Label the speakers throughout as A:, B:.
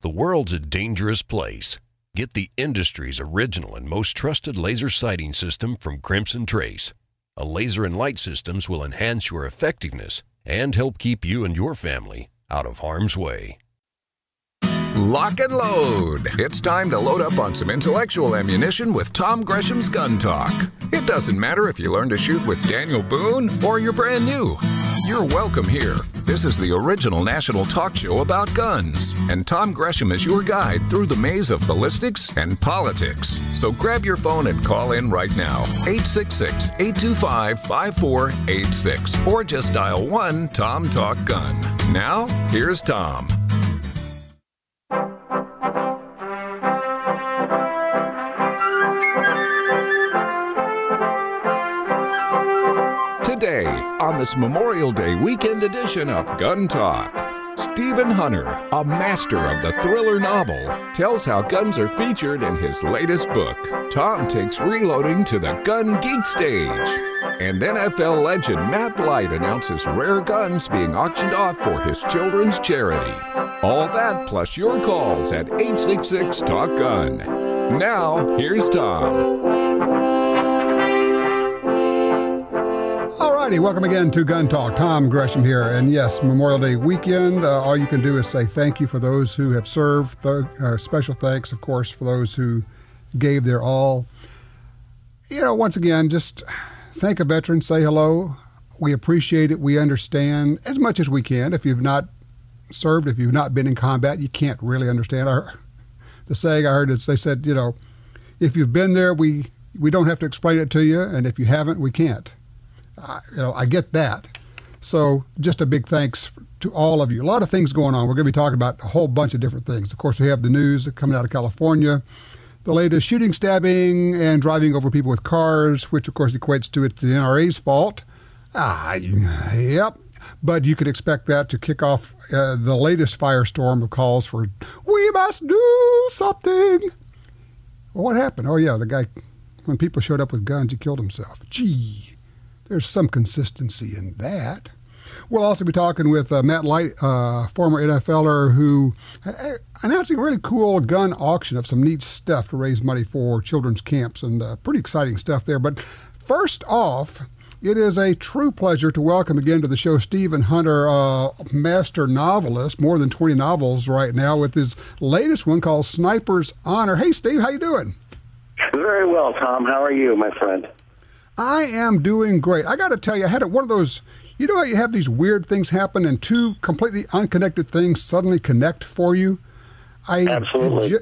A: The world's a dangerous place. Get the industry's original and most trusted laser sighting system from Crimson Trace. A laser and light systems will enhance your effectiveness and help keep you and your family out of harm's way.
B: Lock and load. It's time to load up on some intellectual ammunition with Tom Gresham's Gun Talk. It doesn't matter if you learn to shoot with Daniel Boone or you're brand new. You're welcome here. This is the original national talk show about guns, and Tom Gresham is your guide through the maze of ballistics and politics. So grab your phone and call in right now, 866-825-5486, or just dial 1-TOM-TALK-GUN. Now, here's Tom. Today, on this Memorial Day weekend edition of Gun Talk, Stephen Hunter, a master of the thriller novel, tells how guns are featured in his latest book. Tom takes reloading to the gun geek stage. And NFL legend Matt Light announces rare guns being auctioned off for his children's charity. All that plus your calls at 866-TALK-GUN. Now, here's Tom.
C: Alrighty, welcome again to Gun Talk. Tom Gresham here, and yes, Memorial Day weekend. All you can do is say thank you for those who have served. Special thanks, of course, for those who gave their all. You know, once again, just thank a veteran, say hello. We appreciate it. We understand as much as we can. If you've not served, if you've not been in combat, you can't really understand. The saying I heard is they said, you know, if you've been there, we don't have to explain it to you, and if you haven't, we can't. I get that. So just a big thanks to all of you. A lot of things going on. We're going to be talking about a whole bunch of different things. Of course, we have the news coming out of California, the latest shooting, stabbing, and driving over people with cars, which, of course, equates to it's the NRA's fault. Yep. But you could expect that to kick off the latest firestorm of calls for, we must do something. Well, what happened? Oh, yeah, the guy, when people showed up with guns, he killed himself. Gee. There's some consistency in that. We'll also be talking with Matt Light, former NFLer, who announcing a really cool gun auction of some neat stuff to raise money for children's camps, and pretty exciting stuff there. But first off, it is a true pleasure to welcome again to the show Stephen Hunter, master novelist, more than 20 novels right now, with his latest one called Sniper's Honor. Hey, Steve, how you doing?
D: Very well, Tom. How are you, my friend?
C: I am doing great. I got to tell you, I had one of those, you know how you have these weird things happen and two completely unconnected things suddenly connect for you?
D: Absolutely.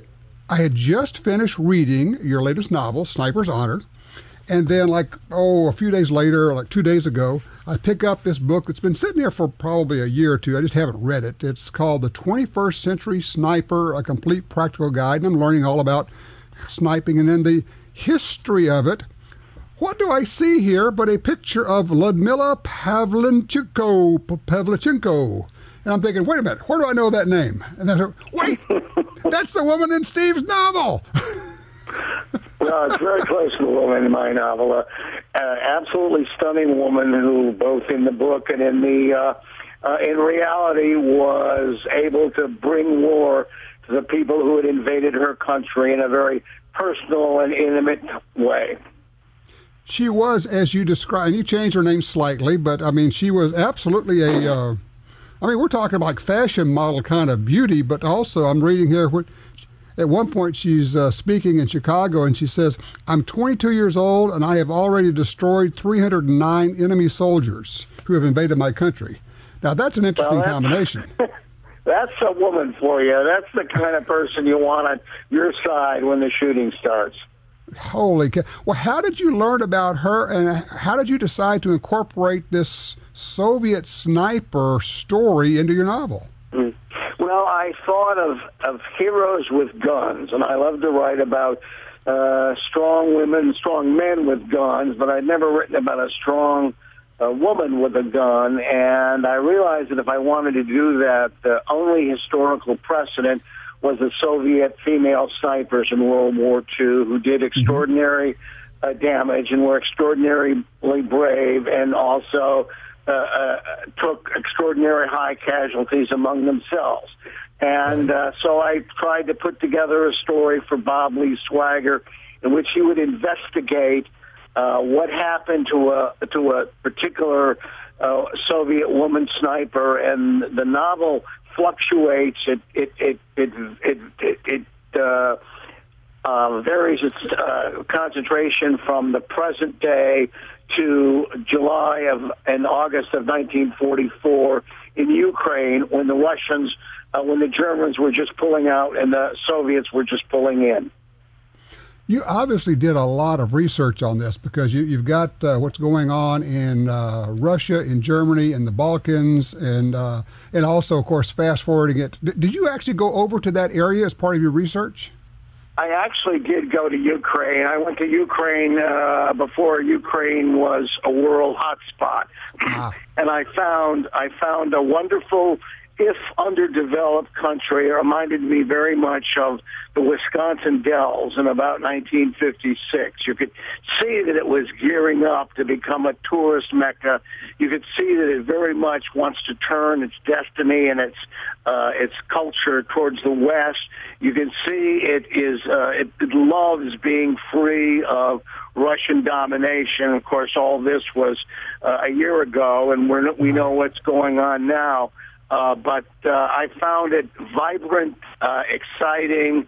C: I had just finished reading your latest novel, Sniper's Honor, and then a few days later, like 2 days ago, I pick up this book that's been sitting here for probably a year or two. I just haven't read it. It's called The 21st Century Sniper, A Complete Practical Guide, and I'm learning all about sniping and then the history of it. What do I see here but a picture of Ludmila Pavlichenko? And I'm thinking, wait a minute, where do I know that name? And then, wait, that's the woman in Steve's novel.
D: Well, it's very close to the woman in my novel. Absolutely stunning woman who, both in the book and in reality, was able to bring war to the people who had invaded her country in a very personal and intimate way.
C: She was, as you described, and you changed her name slightly, but, I mean, she was absolutely we're talking like fashion model kind of beauty, but also I'm reading here, at one point she's speaking in Chicago, and she says, I'm 22 years old, and I have already destroyed 309 enemy soldiers who have invaded my country. Now, that's an interesting combination.
D: That's a woman for you. That's the kind of person you want on your side when the shooting starts.
C: Holy cow. Well, how did you learn about her, and how did you decide to incorporate this Soviet sniper story into your novel?
D: Well, I thought of heroes with guns, and I love to write about strong women, strong men with guns, but I'd never written about a strong woman with a gun, and I realized that if I wanted to do that, the only historical precedent was the Soviet female snipers in World War II who did extraordinary damage and were extraordinarily brave, and also took extraordinary high casualties among themselves. And so I tried to put together a story for Bob Lee Swagger in which he would investigate what happened to a particular Soviet woman sniper, and the novel fluctuates. It varies its concentration from the present day to July and August of 1944 in Ukraine, when the Russians, when the Germans were just pulling out and the Soviets were just pulling in.
C: You obviously did a lot of research on this, because you've got what's going on in Russia, in Germany, in the Balkans, and also, of course, fast forwarding it. Did you actually go over to that area as part of your research?
D: I actually did go to Ukraine. I went to Ukraine before Ukraine was a world hotspot, and I found a wonderful, if underdeveloped country. It reminded me very much of the Wisconsin Dells in about 1956. You could see that it was gearing up to become a tourist mecca. You could see that it very much wants to turn its destiny and its culture towards the West. You can see it loves being free of Russian domination. Of course, all this was a year ago, and we know what's going on now. But I found it vibrant, exciting,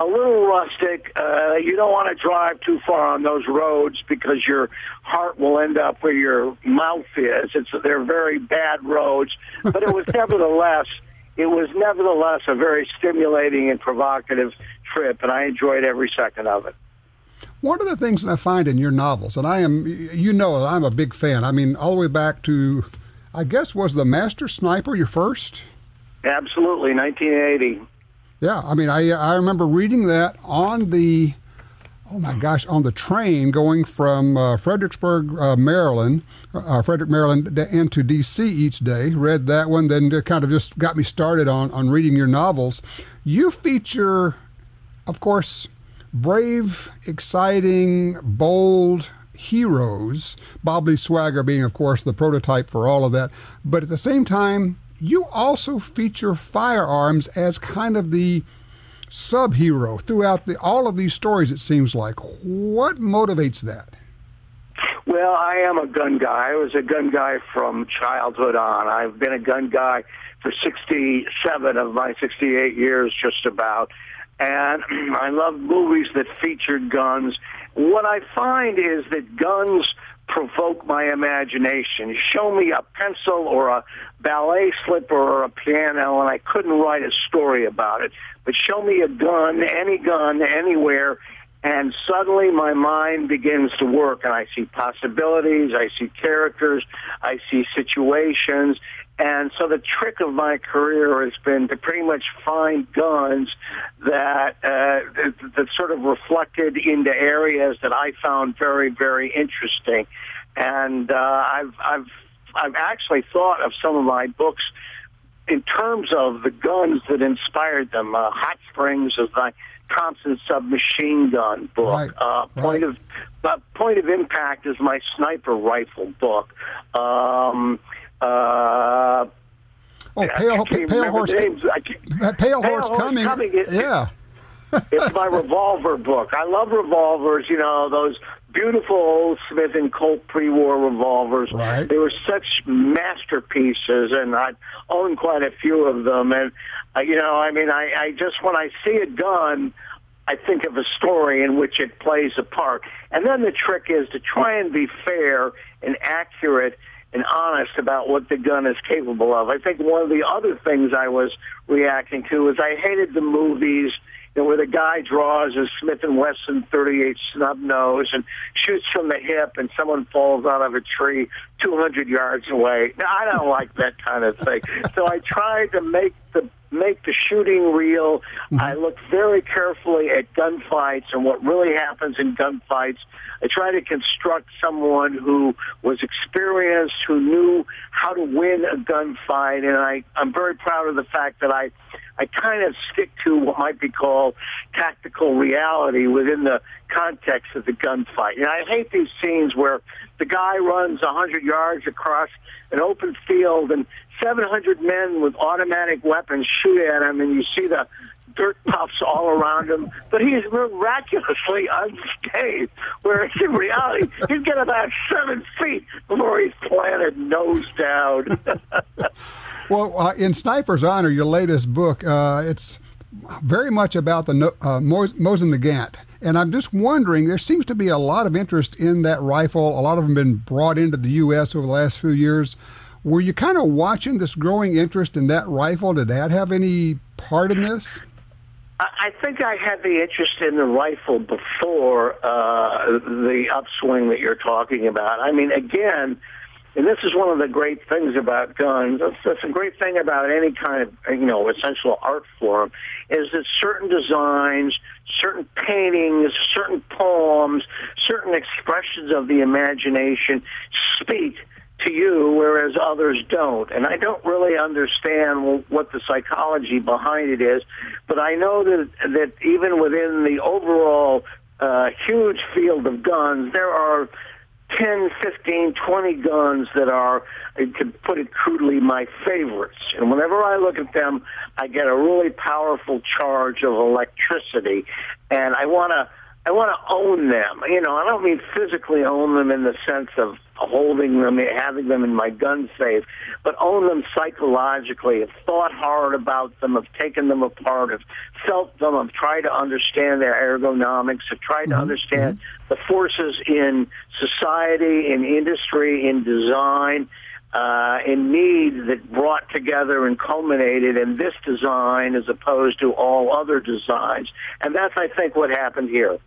D: a little rustic. You don't want to drive too far on those roads because your heart will end up where your mouth is. They're very bad roads, but it was nevertheless a very stimulating and provocative trip, and I enjoyed every second of it.
C: One of the things that I find in your novels, and I'm a big fan. I mean, all the way back to, I guess, was The Master Sniper your first?
D: Absolutely, 1980.
C: Yeah, I mean, I remember reading that on the train going from Frederick, Maryland, into D.C. each day. Read that one, then it kind of just got me started on reading your novels. You feature, of course, brave, exciting, bold heroes, Bob Lee Swagger being, of course, the prototype for all of that. But at the same time, you also feature firearms as kind of the sub-hero throughout all of these stories, it seems like. What motivates that?
D: Well, I am a gun guy. I was a gun guy from childhood on. I've been a gun guy for 67 of my 68 years, just about. And I love movies that featured guns. What I find is that guns provoke my imagination. Show me a pencil or a ballet slipper or a piano, and I couldn't write a story about it. But show me a gun, anywhere, and suddenly my mind begins to work, and I see possibilities, I see characters, I see situations. And so the trick of my career has been to pretty much find guns that sort of reflected into areas that I found very, very interesting. And I've actually thought of some of my books in terms of the guns that inspired them. Hot Springs is my Thompson submachine gun book. Point of Impact is my sniper rifle book.
C: Pale Horse Coming. Yeah.
D: It's my revolver book. I love revolvers, those beautiful old Smith & Colt pre-war revolvers.
C: Right.
D: They were such masterpieces, and I own quite a few of them. And, I just, when I see a gun, I think of a story in which it plays a part. And then the trick is to try and be fair and accurate and honest about what the gun is capable of. I think one of the other things I was reacting to is I hated the movies where the guy draws a Smith & Wesson 38 snub nose and shoots from the hip and someone falls out of a tree 200 yards away. Now, I don't like that kind of thing. So I tried to make the shooting real. I looked very carefully at gunfights and what really happens in gunfights. I tried to construct someone who was experienced, who knew how to win a gunfight, and I'm very proud of the fact that I I kind of stick to what might be called tactical reality within the context of the gunfight. And I hate these scenes where the guy runs 100 yards across an open field and 700 men with automatic weapons shoot at him, and you see the dirt puffs all around him, but he's miraculously unscathed, whereas in reality, he'd get about 7 feet before he's planted nose down.
C: Well, in Sniper's Honor, your latest book, it's very much about the Mosin Nagant. And I'm just wondering, there seems to be a lot of interest in that rifle. A lot of them have been brought into the U.S. over the last few years. Were you kind of watching this growing interest in that rifle? Did that have any part in this?
D: I think I had the interest in the rifle before the upswing that you're talking about. I mean, again, and this is one of the great things about guns. That's a great thing about any kind of, essential art form, is that certain designs, certain paintings, certain poems, certain expressions of the imagination speak to you, whereas others don't. And I don't really understand what the psychology behind it is, but I know that even within the overall huge field of guns, there are 10, 15, 20 guns that are, to put it crudely, my favorites. And whenever I look at them, I get a really powerful charge of electricity, and I want to own them. I don't mean physically own them in the sense of holding them, having them in my gun safe, but own them psychologically. Have thought hard about them, have taken them apart, have felt them, have tried to understand their ergonomics, have tried to understand the forces in society, in industry, in design, in need that brought together and culminated in this design as opposed to all other designs. And that's, I think, what happened here.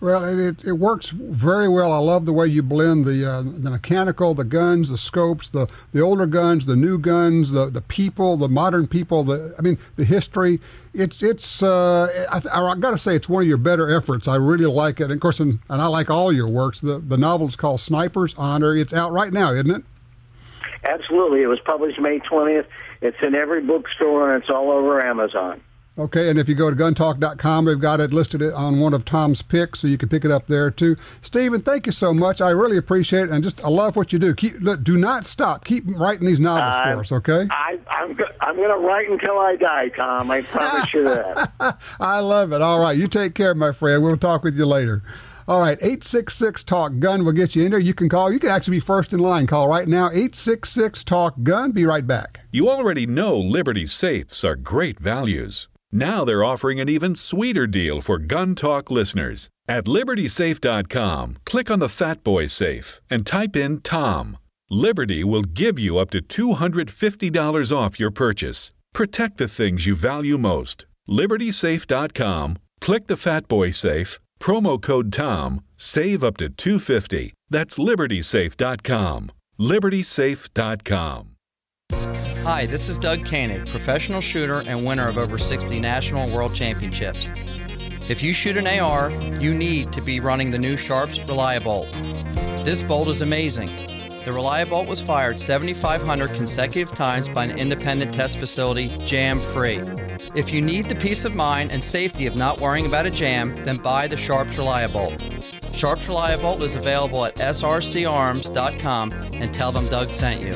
C: Well, it works very well. I love the way you blend the mechanical, the guns, the scopes, the older guns, the new guns, the people, the modern people. The history. I got to say, it's one of your better efforts. I really like it. And of course, and I like all your works. The novel is called Sniper's Honor. It's out right now, isn't it?
D: Absolutely. It was published May 20th. It's in every bookstore, and it's all over Amazon.
C: Okay, and if you go to guntalk.com, they've got it listed on one of Tom's picks, so you can pick it up there too. Stephen, thank you so much. I really appreciate it, and I love what you do. Do not stop. Keep writing these novels for us, okay? I'm
D: going to write until I die, Tom. I promise you that.
C: I love it. All right, you take care, my friend. We'll talk with you later. All right, 866-TALK-GUN will get you in there. You can call. You can actually be first in line. Call right now, 866-TALK-GUN. Be right back.
B: You already know Liberty safes are great values. Now they're offering an even sweeter deal for Gun Talk listeners. At LibertySafe.com, click on the Fat Boy safe and type in Tom. Liberty will give you up to $250 off your purchase. Protect the things you value most. LibertySafe.com, click the Fat Boy safe, promo code Tom, save up to $250. That's LibertySafe.com. LibertySafe.com.
E: Hi, this is Doug Koenig, professional shooter and winner of over 60 national and world championships. If you shoot an AR, you need to be running the new Sharps Reliabolt. This bolt is amazing. The Reliabolt was fired 7,500 consecutive times by an independent test facility, jam-free. If you need the peace of mind and safety of not worrying about a jam, then buy the Sharps Reliabolt. Sharps Reliabolt is available at srcarms.com and tell them Doug sent you.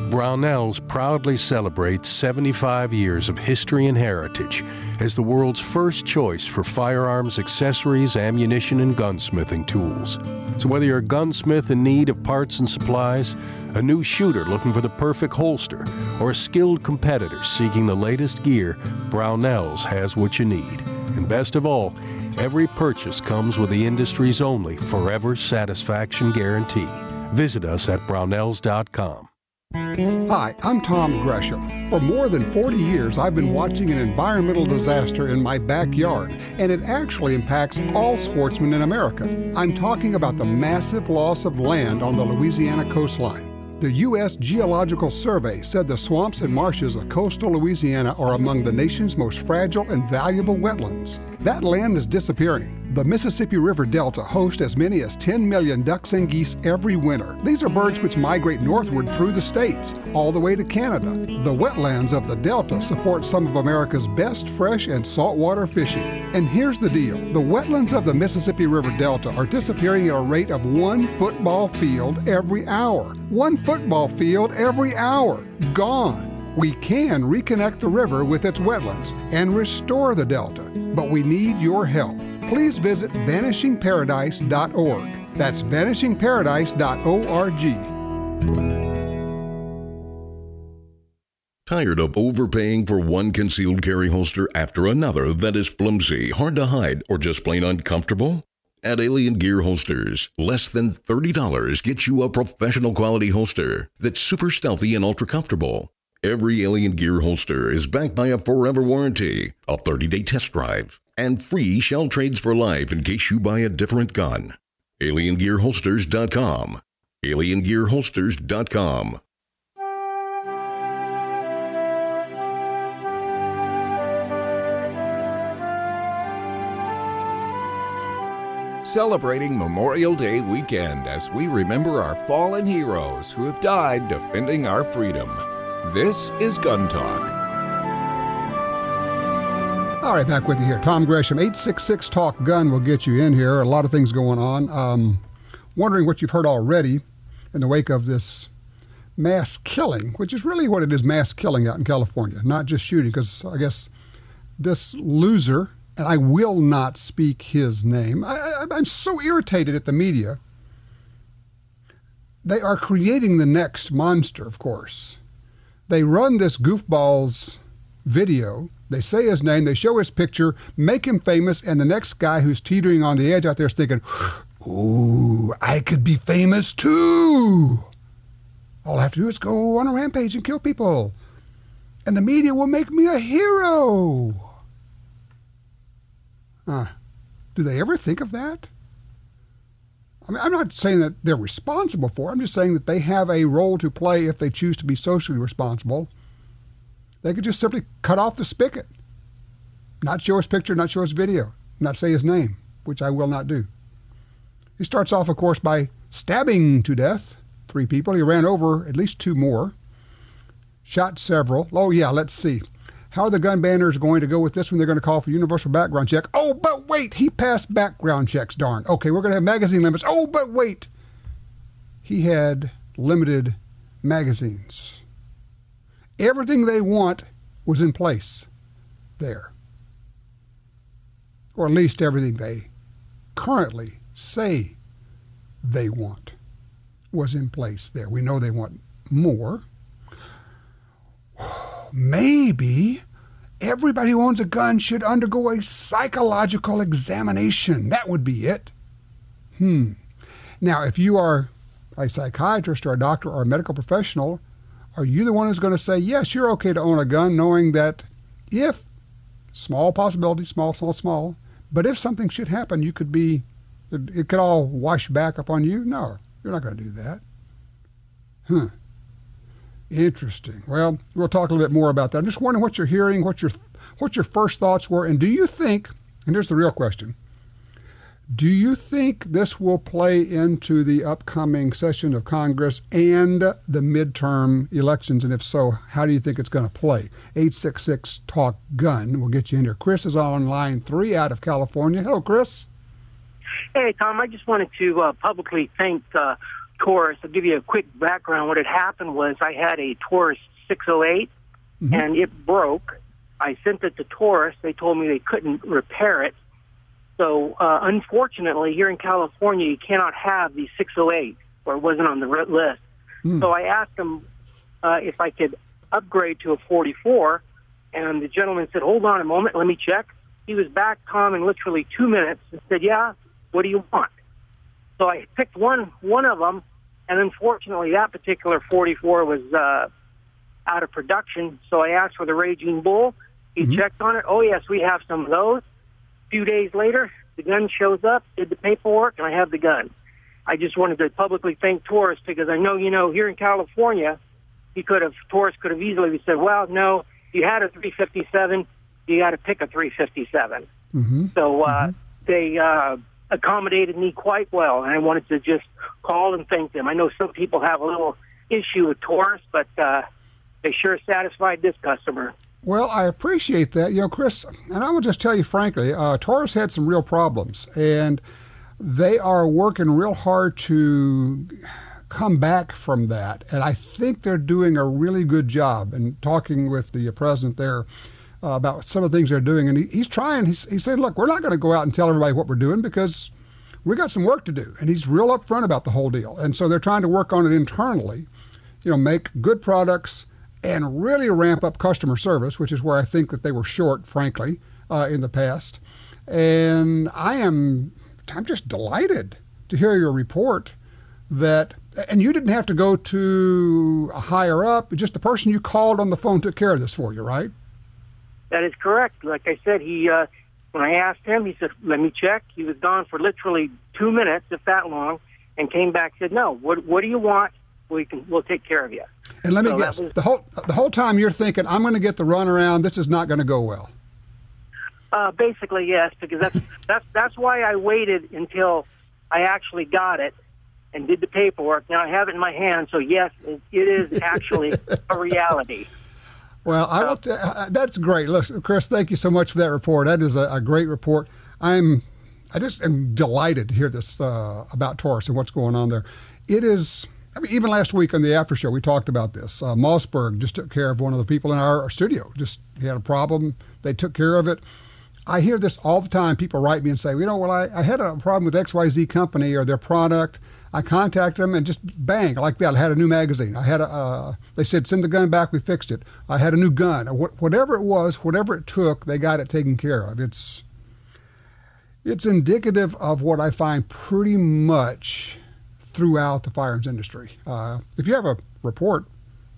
F: Brownells proudly celebrates 75 years of history and heritage as the world's first choice for firearms, accessories, ammunition, and gunsmithing tools. So whether you're a gunsmith in need of parts and supplies, a new shooter looking for the perfect holster, or a skilled competitor seeking the latest gear, Brownells has what you need. And best of all, every purchase comes with the industry's only forever satisfaction guarantee. Visit us at brownells.com.
C: Hi, I'm Tom Gresham. For more than 40 years, I've been watching an environmental disaster in my backyard, and it actually impacts all sportsmen in America. I'm talking about the massive loss of land on the Louisiana coastline. The U.S. Geological Survey said the swamps and marshes of coastal Louisiana are among the nation's most fragile and valuable wetlands. That land is disappearing. The Mississippi River Delta hosts as many as 10 million ducks and geese every winter. These are birds which migrate northward through the states, all the way to Canada. The wetlands of the Delta support some of America's best fresh and saltwater fishing. And here's the deal. The wetlands of the Mississippi River Delta are disappearing at a rate of 1 football field every hour. 1 football field every hour. Gone. We can reconnect the river with its wetlands and restore the Delta, but we need your help. Please visit vanishingparadise.org. That's vanishingparadise.org.
A: Tired of overpaying for one concealed carry holster after another that is flimsy, hard to hide, or just plain uncomfortable? At Alien Gear Holsters, less than $30 gets you a professional quality holster that's super stealthy and ultra comfortable. Every Alien Gear holster is backed by a forever warranty, a 30-day test drive, and free shell trades for life in case you buy a different gun. AlienGearHolsters.com. AlienGearHolsters.com.
B: Celebrating Memorial Day weekend as we remember our fallen heroes who have died defending our freedom. This is Gun Talk.
C: All right, back with you here. Tom Gresham, 866-TALK-GUN will get you in here. A lot of things going on. Wondering what you've heard already in the wake of this mass killing, which is really what it is, mass killing out in California, not just shooting, because I guess this loser, and I will not speak his name, I'm so irritated at the media. They are creating the next monster, of course. They run this goofball's video, they say his name, they show his picture, make him famous, and the next guy who's teetering on the edge out there is thinking, ooh, I could be famous too. All I have to do is go on a rampage and kill people, and the media will make me a hero. Do they ever think of that? I mean, I'm not saying that they're responsible for it. I'm just saying that they have a role to play if they choose to be socially responsible. They could just simply cut off the spigot, not show his picture, not show his video, not say his name, which I will not do. He starts off, of course, by stabbing to death 3 people. He ran over at least 2 more, shot several. Oh, yeah, let's see. How are the gun banners going to go with this one? They're going to call for universal background check. Oh, but wait, he passed background checks, darn. Okay, we're going to have magazine limits. Oh, but wait. He had limited magazines. Everything they want was in place there. Or at least everything they currently say they want was in place there. We know they want more. Maybe everybody who owns a gun should undergo a psychological examination. That would be it. Now, if you are a psychiatrist or a doctor or a medical professional, are you the one who's going to say, yes, you're okay to own a gun, knowing that if, small possibility, small, but if something should happen, you could be, it could all wash back upon you? No, you're not going to do that. Interesting. Well, we'll talk a little bit more about that. I'm just wondering what you're hearing, what your first thoughts were, and do you think, and here's the real question, do you think this will play into the upcoming session of Congress and the midterm elections? And if so, how do you think it's going to play? 866-TALK-GUN will get you in here. Chris is on line 3 out of California. Hello, Chris.
G: Hey, Tom, I just wanted to publicly thank Taurus. I'll give you a quick background. What had happened was I had a Taurus 608, and it broke. I sent it to Taurus. They told me they couldn't repair it. So, unfortunately, here in California, you cannot have the 608, or it wasn't on the list. So I asked them if I could upgrade to a 44, and the gentleman said, hold on a moment, let me check. He was back, Tom, in literally 2 minutes and said, yeah, what do you want? So I picked one of them, and unfortunately, that particular 44 was out of production. So I asked for the Raging Bull. He checked on it. Oh, yes, we have some of those. A few days later, the gun shows up, did the paperwork, and I have the gun. I just wanted to publicly thank Taurus because I know, here in California, Taurus could have easily said, well, no, you had a 357, you got to pick a 357. So they accommodated me quite well, and I wanted to just call and thank them. I know some people have a little issue with Taurus, but they sure satisfied this customer.
C: Well, I appreciate that. You know, Chris, and I will just tell you frankly, Taurus had some real problems, and they are working real hard to come back from that. And I think they're doing a really good job. And talking with the president there about some of the things they're doing, and he's trying, he said, look, we're not going to go out and tell everybody what we're doing because we got some work to do. And he's real upfront about the whole deal. And so they're trying to work on it internally, you know, make good products and really ramp up customer service, which is where I think that they were short, frankly, in the past. And I'm just delighted to hear your report that, and you didn't have to go to a higher up, just the person you called on the phone took care of this for you, right?
G: That is correct. Like I said, he when I asked him, he said, let me check. He was gone for literally 2 minutes, if that long, and came back and said, no, what do you want? We'll take care of you.
C: And let me guess, the whole time you're thinking, I'm going to get the runaround, this is not going to go well.
G: Basically, yes, because that's why I waited until I actually got it and did the paperwork. Now I have it in my hand, so yes, it is actually a reality.
C: Well, that's great. Listen, Chris, thank you so much for that report. That is a great report. I just am delighted to hear this about Taurus and what's going on there. It is. I mean, even last week on the after show, we talked about this. Mossberg just took care of one of the people in our studio. He had a problem. They took care of it. I hear this all the time. People write me and say, you know, well, I had a problem with XYZ company or their product. I contacted them and just bang, like that. I had a new magazine. They said, send the gun back. We fixed it. I had a new gun. Whatever it was, whatever it took, they got it taken care of. It's indicative of what I find pretty much throughout the firearms industry. If you have a report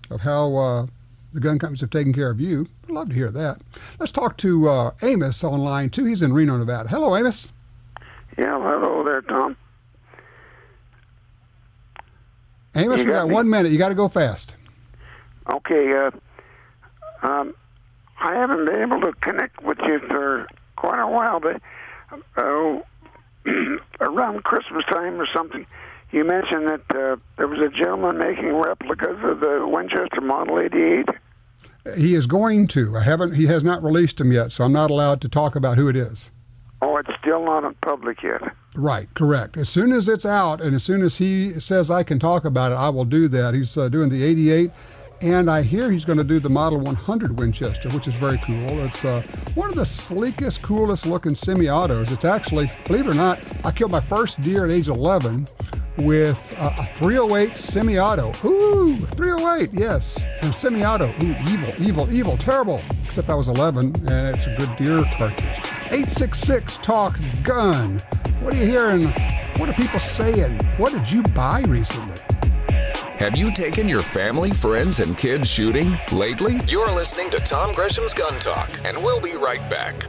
C: of how the gun companies have taken care of you, I'd love to hear that. Let's talk to Amos on line 2. He's in Reno, Nevada. Hello, Amos.
H: Yeah, hello there, Tom.
C: Amos, we got 1 minute. You got to go fast.
H: Okay. I haven't been able to connect with you for quite a while, but around Christmas time or something, you mentioned that there was a gentleman making replicas of the Winchester Model 88.
C: He is going to. He has not released them yet, so I'm not allowed to talk about who it is.
H: Oh, it's still not in public yet.
C: Right, correct. As soon as it's out and as soon as he says I can talk about it, I will do that. He's doing the 88, and I hear he's going to do the Model 100 Winchester, which is very cool. It's one of the sleekest, coolest looking semi-autos. It's actually, believe it or not, I killed my first deer at age 11 with a 308 semi-auto. Ooh, 308, yes. And semi-auto. Ooh, evil, terrible. Except I was 11, and it's a good deer cartridge. 866 Talk Gun. What are you hearing? What are people saying? What did you buy recently?
B: Have you taken your family, friends, and kids shooting lately? You're listening to Tom Gresham's Gun Talk, and we'll be right back.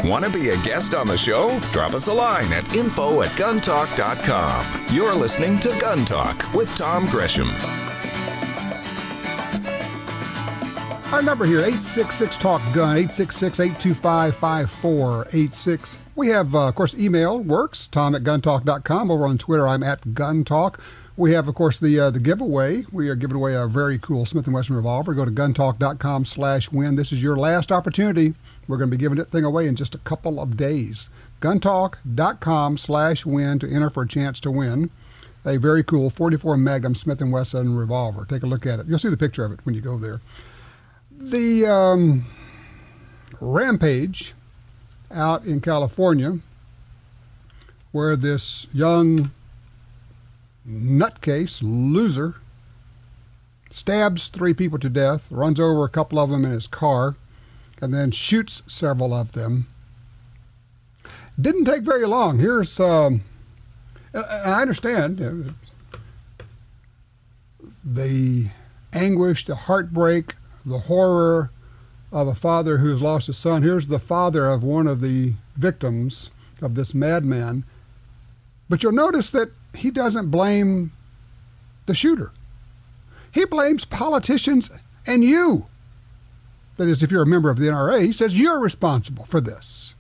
B: Want to be a guest on the show? Drop us a line at info@guntalk.com. You're listening to Gun Talk with Tom Gresham.
C: Our number here, 866-TALK-GUN, 866-825-5486. We have, of course, email works, tom@guntalk.com. Over on Twitter, I'm at guntalk. We have, of course, the giveaway. We are giving away a very cool Smith & Wesson revolver. Go to guntalk.com/win. This is your last opportunity. We're going to be giving that thing away in just a couple of days. Guntalk.com/win to enter for a chance to win a very cool 44 Magnum Smith & Wesson revolver. Take a look at it. You'll see the picture of it when you go there. The rampage out in California, where this young nutcase loser stabs 3 people to death, runs over a couple of them in his car, and then shoots several of them. Didn't take very long. Here's, I understand the anguish, the heartbreak, the horror of a father who has lost his son. Here's the father of one of the victims of this madman. But you'll notice that he doesn't blame the shooter. He blames politicians and you. That is, if you're a member of the NRA, he says you're responsible for this.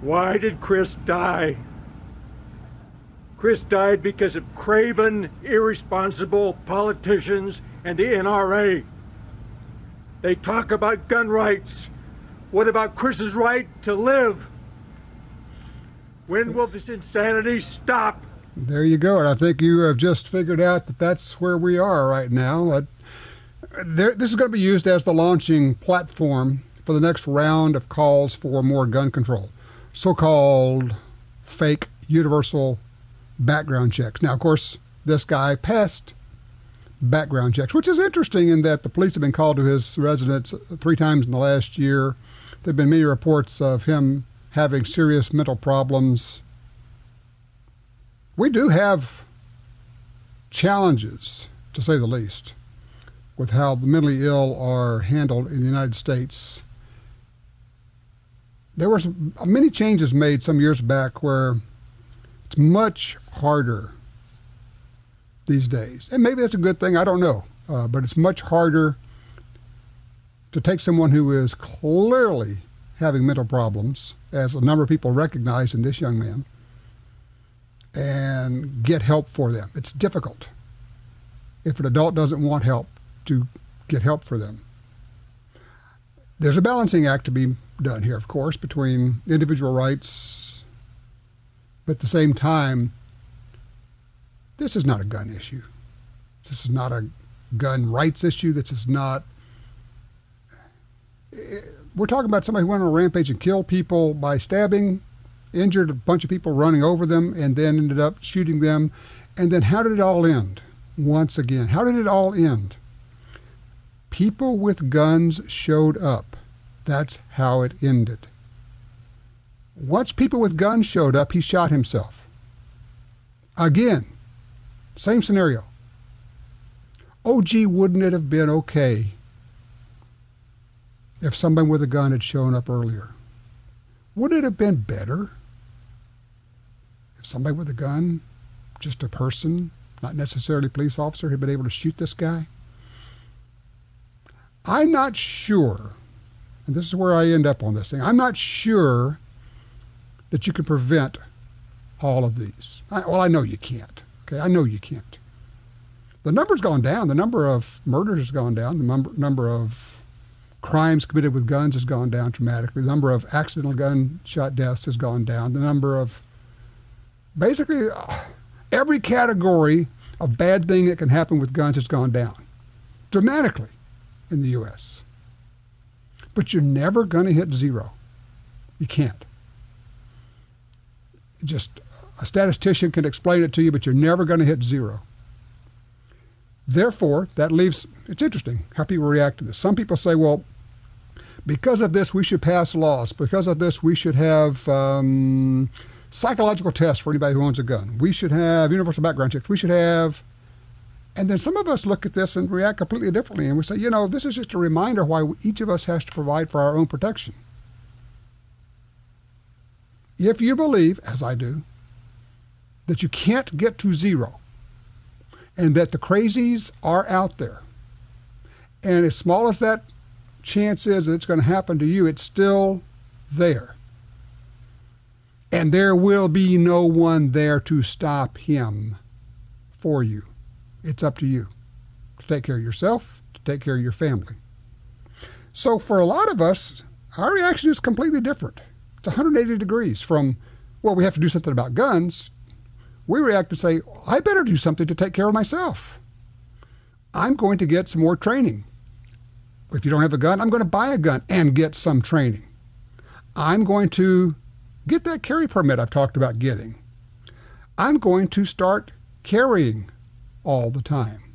I: Why did Chris die? Chris died because of craven, irresponsible politicians and the NRA. They talk about gun rights. What about Chris's right to live? When will this insanity stop?
C: There you go. And I think you have just figured out that that's where we are right now. This is going to be used as the launching platform for the next round of calls for more gun control, so-called fake universal background checks. Now, of course, this guy passed background checks, which is interesting in that the police have been called to his residence 3 times in the last year. There have been many reports of him having serious mental problems. We do have challenges, to say the least, with how the mentally ill are handled in the United States. There were many changes made some years back where it's much harder these days. And maybe that's a good thing, I don't know. But it's much harder to take someone who is clearly having mental problems, as a number of people recognize in this young man, and get help for them. It's difficult if an adult doesn't want help to get help for them. There's a balancing act to be done here, of course, between individual rights, but at the same time, this is not a gun issue. This is not a gun rights issue. This is not... We're talking about somebody who went on a rampage and killed people by stabbing, injured a bunch of people running over them, and then ended up shooting them. And then how did it all end? Once again, how did it all end? People with guns showed up. That's how it ended. Once people with guns showed up, he shot himself. Again, same scenario. Oh, gee, wouldn't it have been okay if somebody with a gun had shown up earlier? Wouldn't it have been better if somebody with a gun, just a person, not necessarily a police officer, had been able to shoot this guy? I'm not sure, and this is where I end up on this thing, I'm not sure that you can prevent all of these. I know you can't. Okay, I know you can't. The number's gone down. The number of murders has gone down. The number of crimes committed with guns has gone down dramatically. The number of accidental gunshot deaths has gone down. The number of basically every category of bad thing that can happen with guns has gone down dramatically in the U.S. But you're never going to hit zero. You can't. Just a statistician can explain it to you, but you're never going to hit zero. Therefore, that leaves, it's interesting how people react to this. Some people say, well, because of this, we should pass laws. Because of this, we should have psychological tests for anybody who owns a gun. We should have universal background checks. We should have... And then some of us look at this and react completely differently. And we say, you know, this is just a reminder why each of us has to provide for our own protection. If you believe, as I do, that you can't get to zero and that the crazies are out there, and as small as that chance is that it's going to happen to you, it's still there. And there will be no one there to stop him for you. It's up to you to take care of yourself, to take care of your family. So for a lot of us, our reaction is completely different. It's 180 degrees from, well, we have to do something about guns. We react and say, I better do something to take care of myself. I'm going to get some more training. If you don't have a gun, I'm going to buy a gun and get some training. I'm going to get that carry permit I've talked about getting. I'm going to start carrying all the time.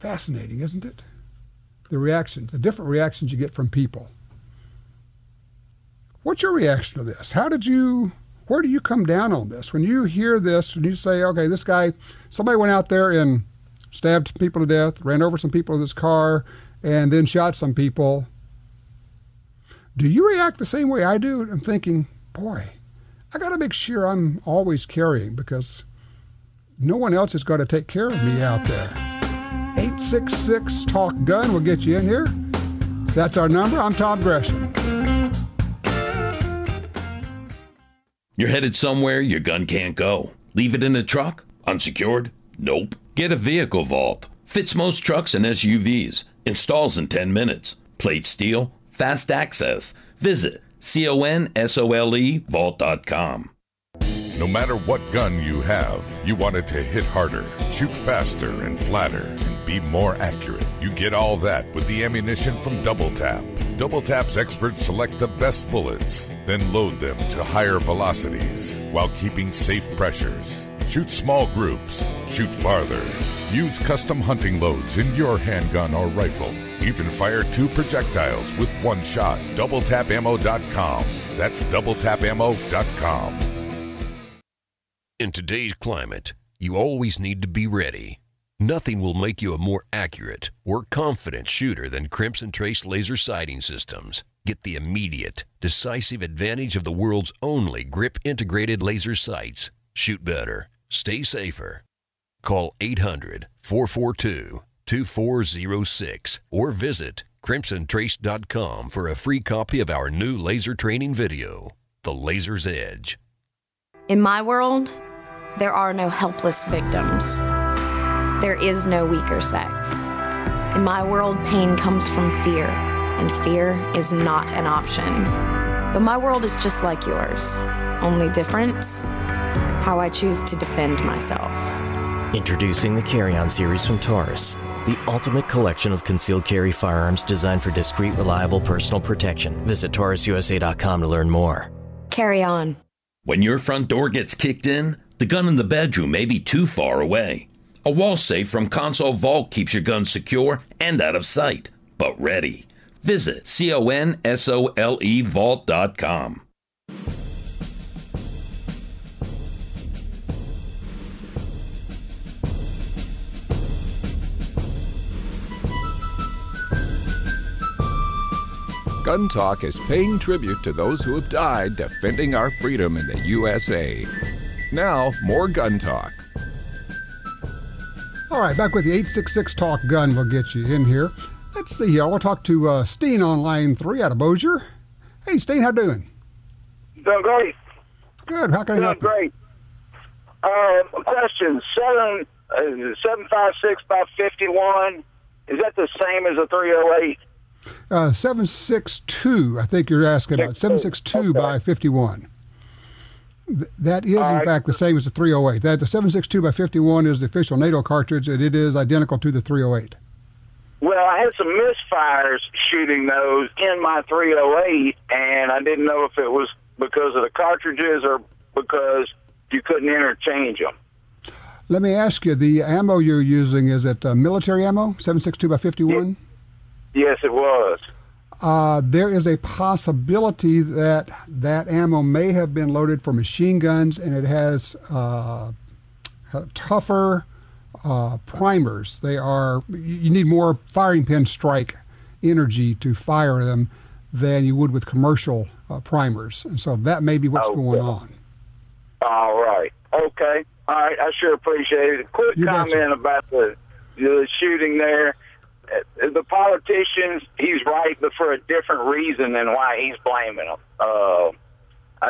C: Fascinating, isn't it? The reactions, the different reactions you get from people. What's your reaction to this? Where do you come down on this? When you hear this, when you say, okay, this guy, somebody went out there and stabbed people to death, ran over some people with his car, and then shot some people. Do you react the same way I do? I'm thinking, boy, I got to make sure I'm always carrying because no one else is going to take care of me out there. 866-TALK-GUN will get you in here. That's our number. I'm Tom Gresham.
J: You're headed somewhere your gun can't go. Leave it in the truck? Unsecured? Nope. Get a vehicle vault. Fits most trucks and SUVs. Installs in 10 minutes. Plate steel. Fast access. Visit CONSOLE-vault.com.
K: No matter what gun you have, you want it to hit harder, shoot faster and flatter, and be more accurate. You get all that with the ammunition from Double Tap. Double Tap's experts select the best bullets, then load them to higher velocities while keeping safe pressures. Shoot small groups. Shoot farther. Use custom hunting loads in your handgun or rifle. Even fire 2 projectiles with 1 shot. DoubleTapAmmo.com. That's DoubleTapAmmo.com.
A: In today's climate, you always need to be ready. Nothing will make you a more accurate or confident shooter than Crimson Trace laser sighting systems. Get the immediate, decisive advantage of the world's only grip-integrated laser sights. Shoot better. Stay safer. Call 800-442-2406 or visit crimsontrace.com for a free copy of our new laser training video, The Laser's Edge.
L: In my world, there are no helpless victims. There is no weaker sex. In my world, pain comes from fear, and fear is not an option. But my world is just like yours. Only difference, how I choose to defend myself.
M: Introducing the Carry-On series from Taurus, the ultimate collection of concealed carry firearms designed for discreet, reliable personal protection. Visit TaurusUSA.com to learn more.
L: Carry on.
J: When your front door gets kicked in, the gun in the bedroom may be too far away. A wall safe from Console Vault keeps your gun secure and out of sight, but ready. Visit CONSOLE-vault.com.
B: Gun Talk is paying tribute to those who have died defending our freedom in the USA. Now, more Gun Talk.
C: All right, back with the 866-TALK-GUN will get you in here. Let's see here. I want to talk to Steen on line 3 out of Bossier. Hey, Steen, how doing?
D: Doing great.
C: Good. How can I help you?
D: Great. A question. 756 by 51. Is that the same as a 308?
C: 762, I think you're asking about. 762 by 51. That is, in fact, the same as the 308. The 762 by 51 is the official NATO cartridge, and it is identical to the 308.
D: Well, I had some misfires shooting those in my 308, and I didn't know if it was because of the cartridges or because you couldn't interchange them.
C: Let me ask you, the ammo you're using, is it military ammo, 762 by 51?
D: Yes, it was.
C: There is a possibility that that ammo may have been loaded for machine guns, and it has tougher primers. You need more firing pin strike energy to fire them than you would with commercial primers, and so that may be what's going on.
D: All right. Okay. All right. I sure appreciate it. A quick comment about the shooting there. The politicians, he's right, but for a different reason than why he's blaming them. I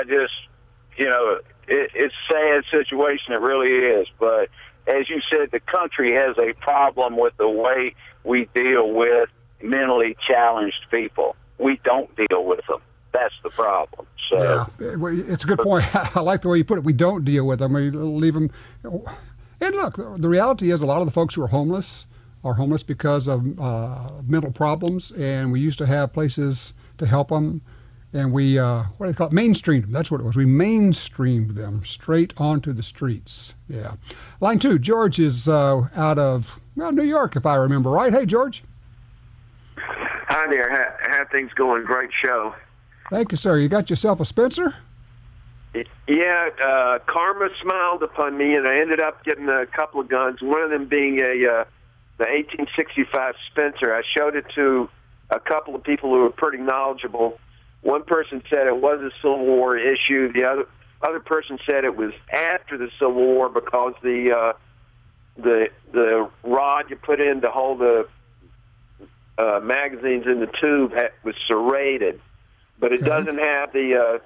D: just, it's a sad situation. It really is. But as you said, the country has a problem with the way we deal with mentally challenged people. We don't deal with them. That's the problem. So,
C: yeah, it's a good point. I like the way you put it. We don't deal with them. We leave them. And look, the reality is a lot of the folks who are homeless because of mental problems, and we used to have places to help them, and we, what do they call it, mainstreamed them. That's what it was. We mainstreamed them straight onto the streets. Yeah. Line 2, George is out of, New York, if I remember right. Hey, George.
N: Hi there. How things going? Great show.
C: Thank you, sir. You got yourself a Spencer?
N: Yeah, karma smiled upon me, and I ended up getting a couple of guns, one of them being the 1865 Spencer. I showed it to a couple of people who were pretty knowledgeable. One person said it was a Civil War issue. The other person said it was after the Civil War because the rod you put in to hold the magazines in the tube was serrated, but it doesn't have the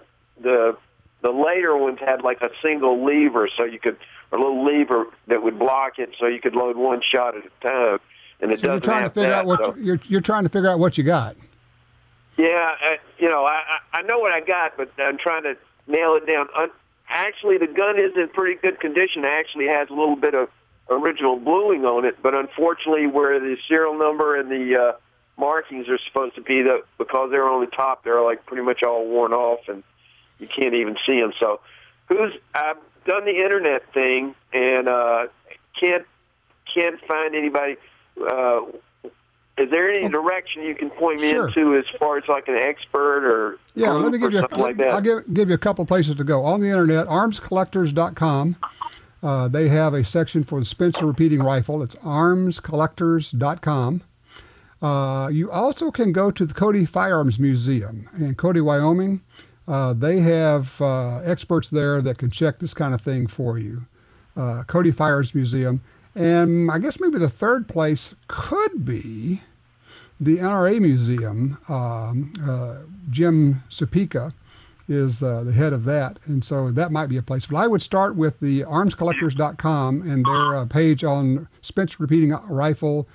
N: later ones had like a single lever, so you could, a little lever that would block it, so you could load one shot at a time. And it doesn't have that.
C: You're trying to figure out what you got.
N: Yeah, I know what I got, but I'm trying to nail it down. Actually, the gun is in pretty good condition. It actually has a little bit of original bluing on it, but unfortunately, where the serial number and the markings are supposed to be, because they're on the top, they're like pretty much all worn off, and you can't even see them. So, I've done the internet thing and can't find anybody. Is there any direction you can point me into as far as like an expert or
C: let me give you
N: something like that?
C: I'll give you a couple places to go. On the internet, armscollectors.com. They have a section for the Spencer repeating rifle. It's armscollectors.com. You also can go to the Cody Firearms Museum in Cody, Wyoming. They have experts there that can check this kind of thing for you. Cody Firearms Museum. And I guess maybe the third place could be the NRA Museum. Jim Supika is the head of that, and so that might be a place. But I would start with the armscollectors.com and their page on Spencer repeating rifle,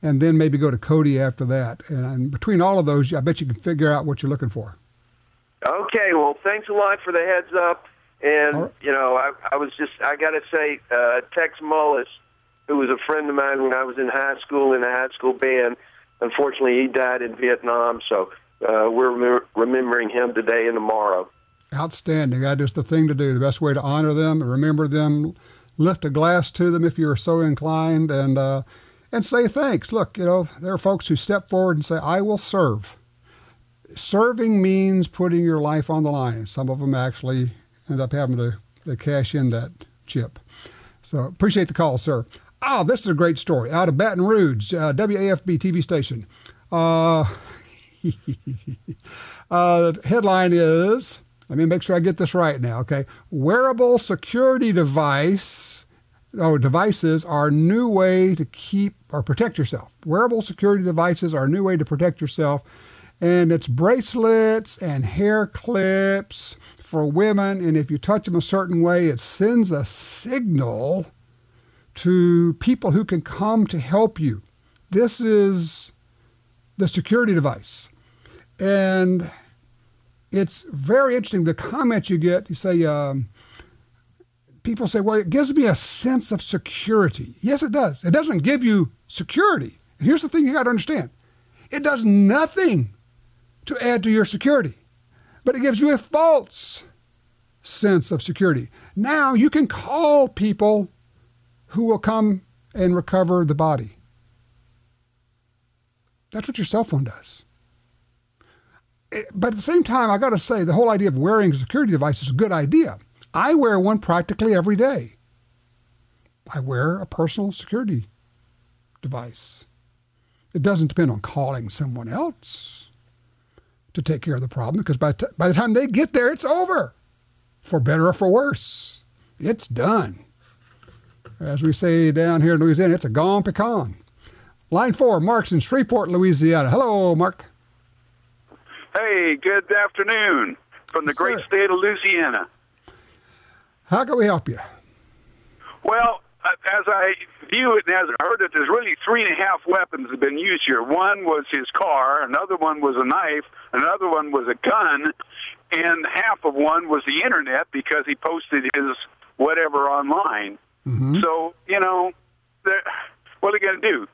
C: and then maybe go to Cody after that. And between all of those, I bet you can figure out what you're looking for.
N: Okay, well, thanks a lot for the heads up. And, I got to say, Tex Mullis, who was a friend of mine when I was in high school in a high school band, unfortunately, he died in Vietnam, so we're remembering him today and tomorrow.
C: Outstanding. That is the thing to do. The best way to honor them, remember them, lift a glass to them if you're so inclined, and say thanks. Look, there are folks who step forward and say, I will serve. Serving means putting your life on the line. Some of them actually end up having to cash in that chip. So appreciate the call, sir. Oh, this is a great story. Out of Baton Rouge, WAFB TV station. The headline is, let me make sure I get this right now, okay? Wearable security devices are a new way to keep or protect yourself. Wearable security devices are a new way to protect yourself. And it's bracelets and hair clips for women. And if you touch them a certain way, it sends a signal to people who can come to help you. This is the security device. And it's very interesting. The comments you get, you say, people say, well, it gives me a sense of security. Yes, it does. It doesn't give you security. And here's the thing you got to understand. It does nothing to add to your security, but it gives you a false sense of security. Now you can call people who will come and recover the body. That's what your cell phone does. But at the same time, I got to say, the whole idea of wearing a security device is a good idea. I wear one practically every day. I wear a personal security device. It doesn't depend on calling someone else to take care of the problem, because by the time they get there, it's over. For better or for worse, it's done. As we say down here in Louisiana, it's a gone pecan. Line 4, Mark's in Shreveport, Louisiana. Hello, Mark.
O: Hey, good afternoon from the great state of Louisiana.
C: How can we help you?
O: Well, as I view it and as I heard it, there's really 3.5 weapons that have been used here. One was his car, another one was a knife, another one was a gun, and half of one was the internet because he posted his whatever online. Mm-hmm. So, what are they going to do?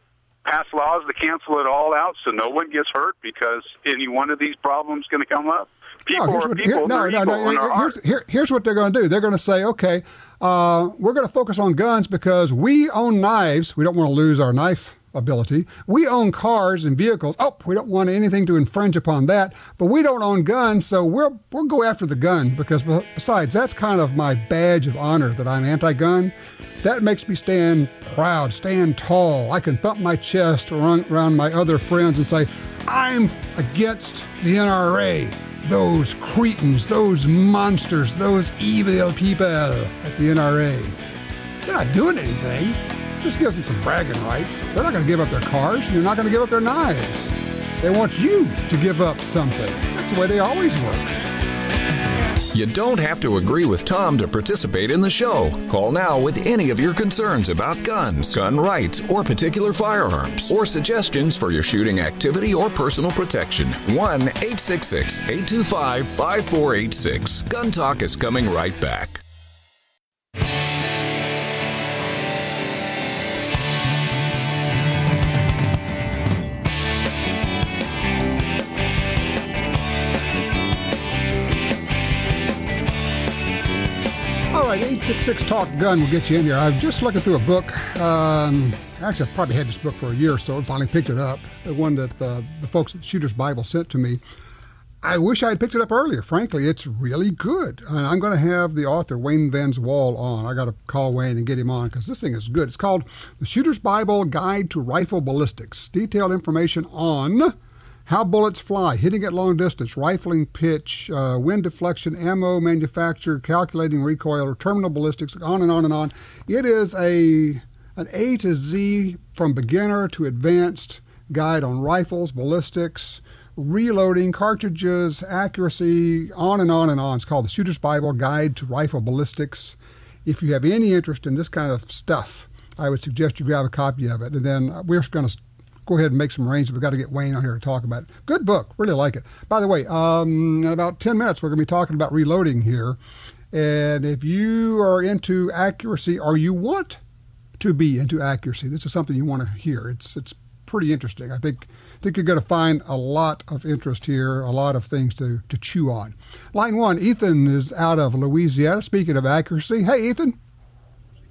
O: Pass laws to cancel it all out so no one gets hurt because any one of these problems is going to come up? Here's what they're going to do. They're going to say, okay, we're going to focus on guns because we own knives. We don't want to lose our knife ability. We own cars and vehicles. Oh, we don't want anything to infringe upon that. But we don't own guns, so we'll go after the gun because besides, that's kind of my badge of honor that I'm anti-gun. That makes me stand proud, stand tall. I can thump my chest around my other friends and say, I'm against the NRA.
C: those cretins, those monsters, those evil people at the NRA. They're not doing anything. Just gives them some bragging rights. They're not going to give up their cars. They're not going to give up their knives. They want you to give up something. That's the way they always work.
B: You don't have to agree with Tom to participate in the show. Call now with any of your concerns about guns, gun rights, or particular firearms, or suggestions for your shooting activity or personal protection. 1-866-825-5486. Gun Talk is coming right back.
C: All right, 866-TALK-GUN will get you in here. I was just looking through a book. Actually, I've probably had this book for a year or so and finally picked it up. The one that the folks at Shooter's Bible sent to me. I wish I had picked it up earlier. Frankly, it's really good. And I'm going to have the author, Wayne Van Zwall, on. I got to call Wayne and get him on because this thing is good. It's called The Shooter's Bible Guide to Rifle Ballistics. Detailed information on how bullets fly, hitting at long distance, rifling pitch, wind deflection, ammo manufacture, calculating recoil, terminal ballistics, on and on and on. It is an A to Z from beginner to advanced guide on rifles, ballistics, reloading, cartridges, accuracy, on and on and on. It's called The Shooter's Bible Guide to Rifle Ballistics. If you have any interest in this kind of stuff, I would suggest you grab a copy of it. And then we're going to go ahead and make some arrangements. We've got to get Wayne on here to talk about it. Good book. Really like it. By the way, in about 10 minutes, we're going to be talking about reloading here. And if you are into accuracy or you want to be into accuracy, this is something you want to hear. It's pretty interesting. I think you're going to find a lot of interest here, a lot of things to chew on. Line one, Ethan is out of Louisiana. Speaking of accuracy, hey, Ethan.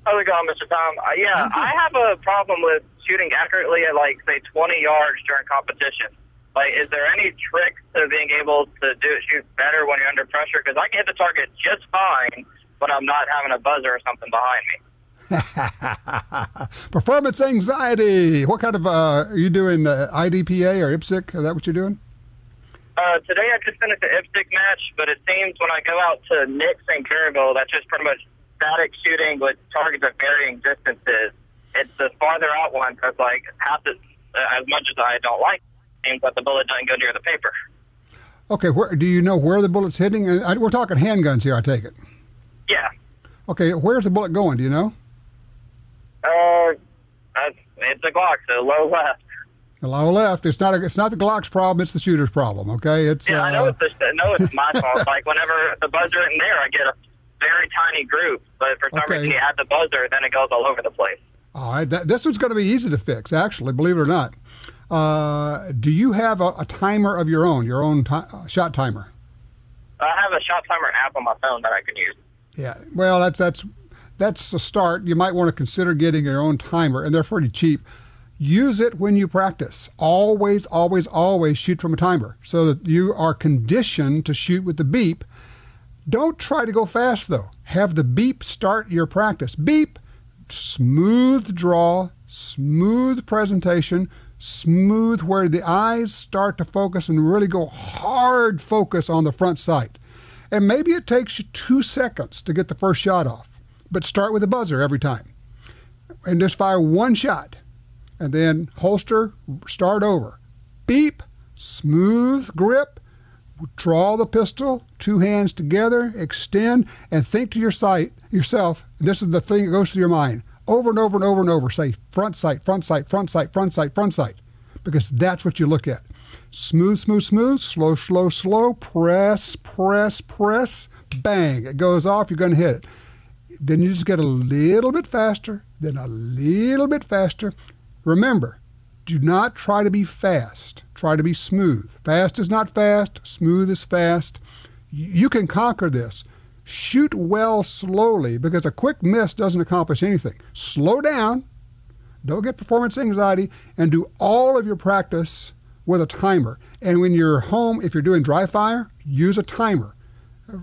P: How's it going, Mr. Tom? Yeah, I have a problem with shooting accurately at, like, say, 20 yards during competition. Like, is there any trick to being able to shoot better when you're under pressure? Because I can hit the target just fine when I'm not having a buzzer or something behind me.
C: Performance anxiety. What kind of, are you doing IDPA or IPSC? Is that what you're doing?
P: Today I just finished the IPSC match, but it seems when I go out to Nick's and Kerrville, that's just pretty much static shooting with targets at varying distances. It's the farther out one because, like, half as much as I don't like it, but the bullet doesn't go near the paper.
C: Okay, do you know where the bullet's hitting? We're talking handguns here, I take it.
P: Yeah.
C: Okay, where's the bullet going? Do you know?
P: It's a Glock, so low left.
C: Low left. It's not the Glock's problem. It's the shooter's problem. Okay. It's
P: I know it's my fault. Like whenever the buzzer isn't there, I get a very tiny group. But for some reason, you add the buzzer, then it goes all over the place.
C: All right. this one's going to be easy to fix. Actually, believe it or not. Do you have a timer of your own shot timer?
P: I have a shot timer app on my phone that I can use.
C: Yeah. Well, that's a start. You might want to consider getting your own timer, and they're pretty cheap. Use it when you practice. Always, always, always shoot from a timer so that you are conditioned to shoot with the beep. Don't try to go fast, though. Have the beep start your practice. Beep, smooth draw, smooth presentation, smooth where the eyes start to focus and really go hard focus on the front sight. And maybe it takes you 2 seconds to get the first shot off, but start with a buzzer every time. And just fire one shot. And then holster, start over. Beep, smooth grip, draw the pistol, 2 hands together, extend, and think to yourself, this is the thing that goes through your mind, over and over and over and over, say front sight, front sight, front sight, front sight, front sight, because that's what you look at. Smooth, smooth, smooth, slow, slow, slow, press, press, press, bang, it goes off, you're going to hit it. Then you just get a little bit faster, then a little bit faster. Remember, do not try to be fast. Try to be smooth. Fast is not fast. Smooth is fast. You can conquer this. Shoot well slowly because a quick miss doesn't accomplish anything. Slow down. Don't get performance anxiety and do all of your practice with a timer. And when you're home, if you're doing dry fire, use a timer.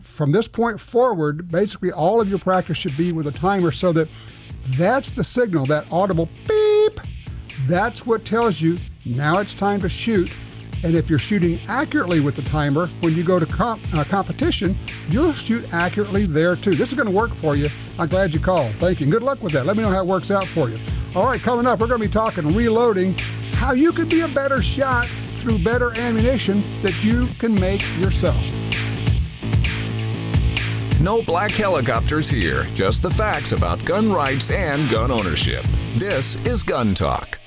C: From this point forward, basically all of your practice should be with a timer so that that's the signal, that audible beep. That's what tells you now it's time to shoot. And if you're shooting accurately with the timer, when you go to competition, you'll shoot accurately there too. This is going to work for you. I'm glad you called. Thank you. Good luck with that. Let me know how it works out for you. All right, coming up, we're going to be talking reloading, how you can be a better shot through better ammunition that you can make yourself.
B: No black helicopters here, just the facts about gun rights and gun ownership. This is Gun Talk.